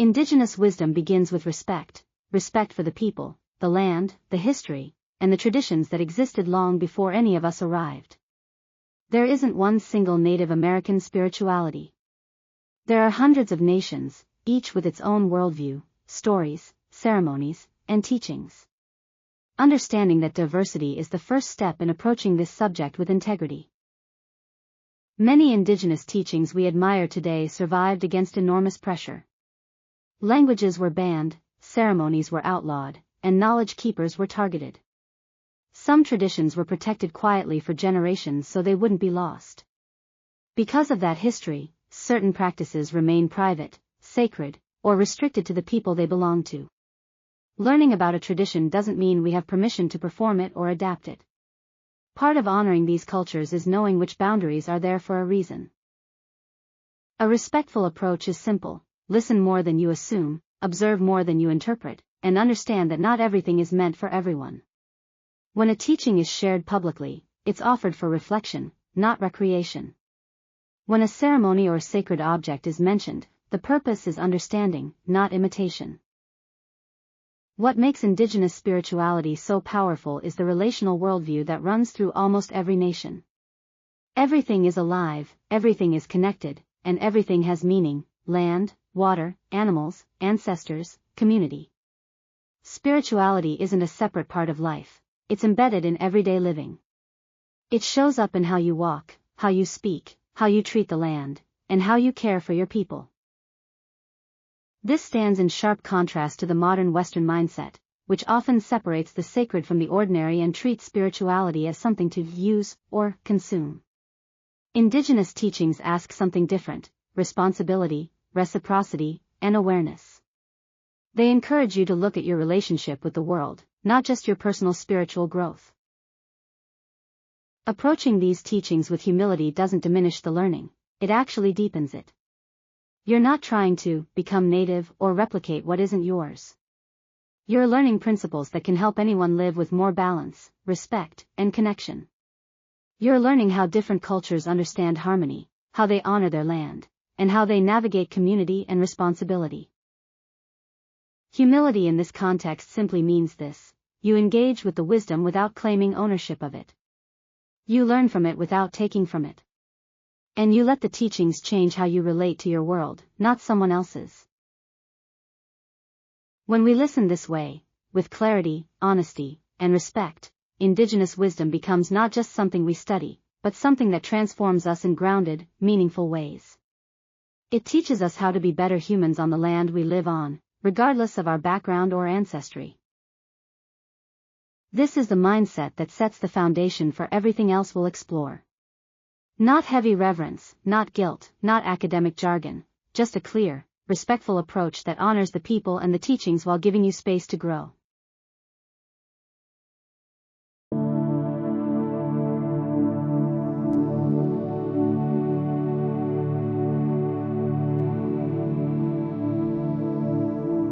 Indigenous wisdom begins with respect for the people, the land, the history, and the traditions that existed long before any of us arrived. There isn't one single Native American spirituality. There are hundreds of nations, each with its own worldview, stories, ceremonies, and teachings. Understanding that diversity is the first step in approaching this subject with integrity. Many indigenous teachings we admire today survived against enormous pressure. Languages were banned, ceremonies were outlawed, and knowledge keepers were targeted. Some traditions were protected quietly for generations so they wouldn't be lost. Because of that history, certain practices remain private, sacred, or restricted to the people they belong to. Learning about a tradition doesn't mean we have permission to perform it or adapt it. Part of honoring these cultures is knowing which boundaries are there for a reason. A respectful approach is simple: listen more than you assume, observe more than you interpret, and understand that not everything is meant for everyone. When a teaching is shared publicly, it's offered for reflection, not recreation. When a ceremony or sacred object is mentioned, the purpose is understanding, not imitation. What makes indigenous spirituality so powerful is the relational worldview that runs through almost every nation. Everything is alive, everything is connected, and everything has meaning: land, water, animals, ancestors, community. Spirituality isn't a separate part of life, it's embedded in everyday living. It shows up in how you walk, how you speak, how you treat the land, and how you care for your people. This stands in sharp contrast to the modern Western mindset, which often separates the sacred from the ordinary and treats spirituality as something to use or consume. Indigenous teachings ask something different: responsibility, reciprocity, and awareness. They encourage you to look at your relationship with the world, not just your personal spiritual growth. Approaching these teachings with humility doesn't diminish the learning, it actually deepens it. You're not trying to become native or replicate what isn't yours. You're learning principles that can help anyone live with more balance, respect, and connection. You're learning how different cultures understand harmony, how they honor their land, and how they navigate community and responsibility. Humility in this context simply means this: you engage with the wisdom without claiming ownership of it. You learn from it without taking from it. And you let the teachings change how you relate to your world, not someone else's. When we listen this way, with clarity, honesty, and respect, indigenous wisdom becomes not just something we study, but something that transforms us in grounded, meaningful ways. It teaches us how to be better humans on the land we live on, regardless of our background or ancestry. This is the mindset that sets the foundation for everything else we'll explore. Not heavy reverence, not guilt, not academic jargon, just a clear, respectful approach that honors the people and the teachings while giving you space to grow.